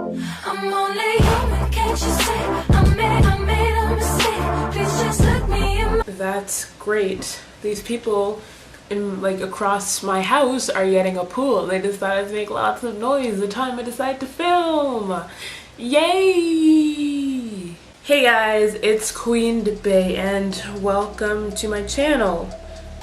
I'm only human, can't you see? I made a mistake. Please just look me in my... That's great. These people in across my house are getting a pool. They decided to make lots of noise the time I decided to film. Yay! Hey guys, it's Queen Debate and welcome to my channel.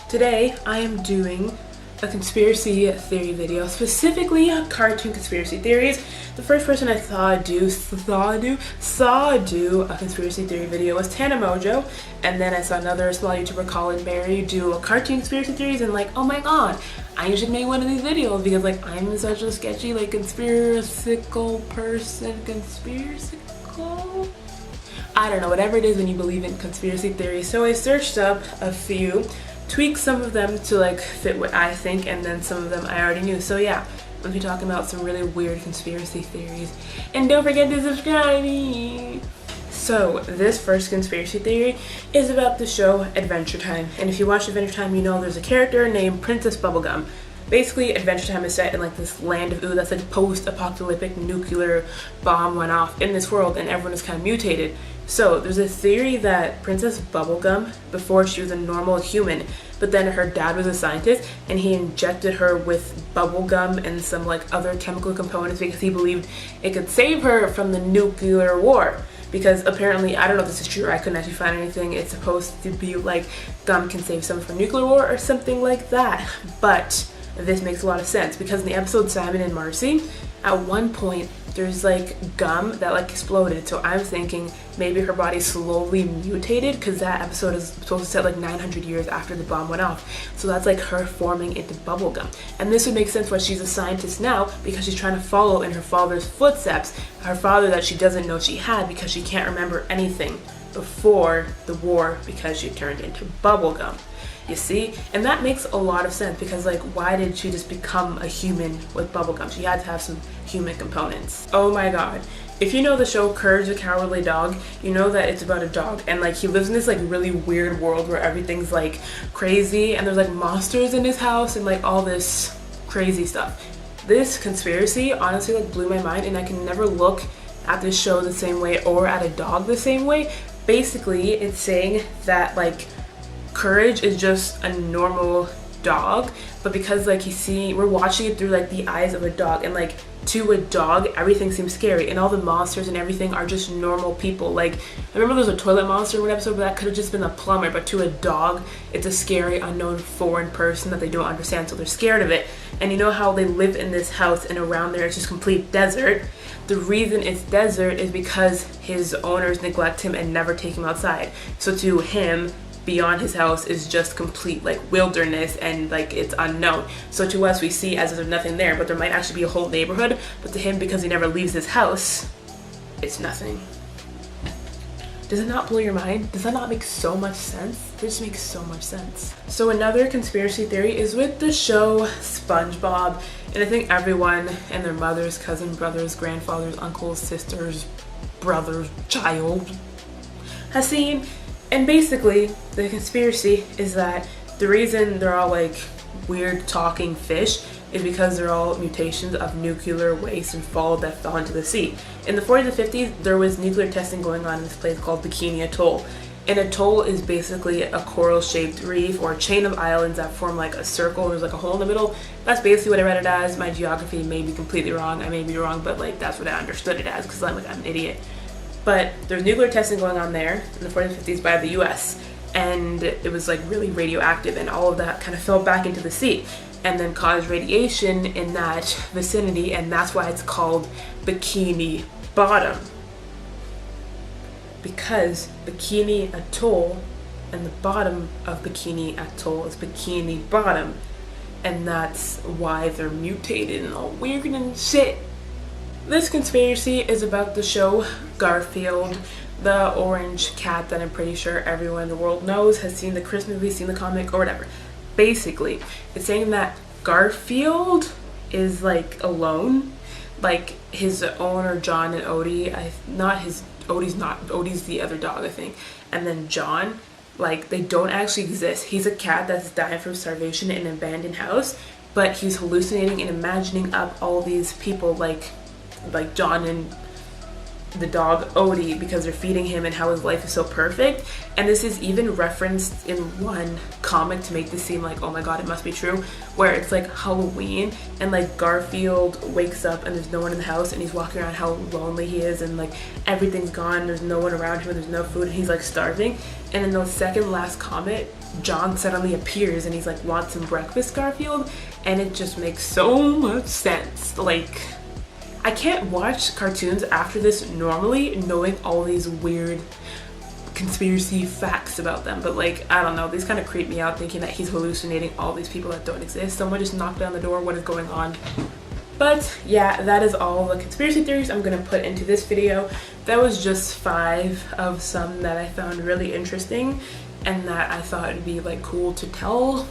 Today I am doing a conspiracy theory video, specifically cartoon conspiracy theories. The first person I saw do a conspiracy theory video was Tana Mojo, and then I saw another small YouTuber, Colin Berry, do a cartoon conspiracy theories, and oh my god, I should make one of these videos because I'm such a sketchy conspiracical person. Conspiracical? I don't know, whatever it is when you believe in conspiracy theories. So I searched up a few, tweaked some of them to fit what I think, and then some of them I already knew. So yeah, we'll be talking about some really weird conspiracy theories. And don't forget to subscribe me! So this first conspiracy theory is about the show Adventure Time. And if you watch Adventure Time, you know there's a character named Princess Bubblegum. Basically, Adventure Time is set in this land of ooh that's post-apocalyptic nuclear bomb went off in this world and everyone is kind of mutated. So there's a theory that Princess Bubblegum, before she was a normal human, but then her dad was a scientist and he injected her with bubblegum and some other chemical components because he believed it could save her from the nuclear war. Because apparently, I don't know if this is true, I couldn't actually find anything, it's supposed to be gum can save someone from nuclear war or something like that. But this makes a lot of sense because in the episode Simon and Marcy, at one point there's gum that exploded. So I'm thinking maybe her body slowly mutated because that episode is supposed to set 900 years after the bomb went off. So that's her forming into bubblegum. And this would make sense why she's a scientist now, because she's trying to follow in her father's footsteps. Her father that she doesn't know she had because she can't remember anything before the war because she turned into bubblegum. You see? And that makes a lot of sense because why did she just become a human with bubblegum? She had to have some human components. Oh my god. If you know the show Courage the Cowardly Dog, you know that it's about a dog and he lives in this really weird world where everything's crazy and there's monsters in his house and all this crazy stuff. This conspiracy honestly blew my mind, and I can never look at this show the same way or at a dog the same way. Basically, it's saying that Courage is just a normal dog, but because we're watching it through the eyes of a dog, and to a dog everything seems scary and all the monsters and everything are just normal people. I remember there was a toilet monster in one episode, but that could have just been a plumber, but to a dog it's a scary unknown foreign person that they don't understand, so they're scared of it. And you know how they live in this house and around there it's just complete desert. The reason it's desert is because his owners neglect him and never take him outside. So to him, beyond his house is just complete wilderness and it's unknown. So to us we see as if there's nothing there, but there might actually be a whole neighborhood, but to him, because he never leaves his house, it's nothing. Does it not blow your mind? Does that not make so much sense? It just makes so much sense. So another conspiracy theory is with the show SpongeBob, and I think everyone and their mothers, cousins, brothers, grandfathers, uncles, sisters, brothers, child has seen. And basically, the conspiracy is that the reason they're all weird talking fish is because they're all mutations of nuclear waste and fall that fell into the sea. In the 40s and 50s, there was nuclear testing going on in this place called Bikini Atoll. An atoll is basically a coral-shaped reef or a chain of islands that form a circle. There's a hole in the middle. That's basically what I read it as. My geography may be completely wrong. I may be wrong, but that's what I understood it as because I'm an idiot. But there's nuclear testing going on there in the 40s and 50s by the US, and it was really radioactive, and all of that kind of fell back into the sea and then caused radiation in that vicinity, and that's why it's called Bikini Bottom. Because Bikini Atoll and the bottom of Bikini Atoll is Bikini Bottom, and that's why they're mutated and all weird and shit. This conspiracy is about the show Garfield, the orange cat that I'm pretty sure everyone in the world knows, has seen the Christmas movie, seen the comic, or whatever. Basically, it's saying that Garfield is alone. His owner John and Odie, Odie's the other dog I think, and then John, they don't actually exist. He's a cat that's dying from starvation in an abandoned house, but he's hallucinating and imagining up all these people like John and the dog Odie, because they're feeding him and how his life is so perfect. And this is even referenced in one comic to make this seem like, oh my god, it must be true, where it's like Halloween and like Garfield wakes up and there's no one in the house and he's walking around how lonely he is and like everything's gone, there's no one around him and there's no food and he's like starving. And in the second last comic, John suddenly appears and he's like, want some breakfast, Garfield? And it just makes so much sense. Like, I can't watch cartoons after this normally knowing all these weird conspiracy facts about them, but like, I don't know, these kind of creep me out thinking that he's hallucinating all these people that don't exist. Someone just knocked down the door, what is going on? But yeah, that is all the conspiracy theories I'm gonna put into this video. That was just 5 of some that I found really interesting and that I thought it'd be like cool to tell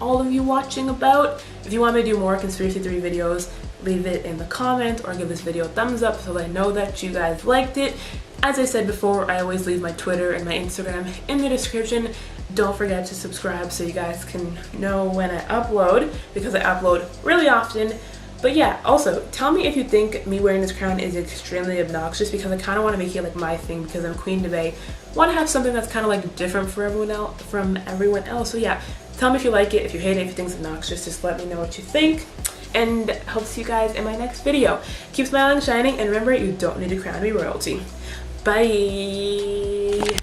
all of you watching about. If you want me to do more conspiracy theory videos, leave it in the comment or give this video a thumbs up so that I know that you guys liked it. As I said before, I always leave my Twitter and my Instagram in the description. Don't forget to subscribe so you guys can know when I upload, because I upload really often. But yeah, also tell me if you think me wearing this crown is extremely obnoxious, because I kind of want to make it like my thing because I'm Queen Debay. Want to have something that's kind of like different for everyone else. So yeah, tell me if you like it, if you hate it, if you think it's obnoxious, just let me know what you think. And hope to see you guys in my next video. Keep smiling and shining, and remember, you don't need a crown to be royalty. Bye!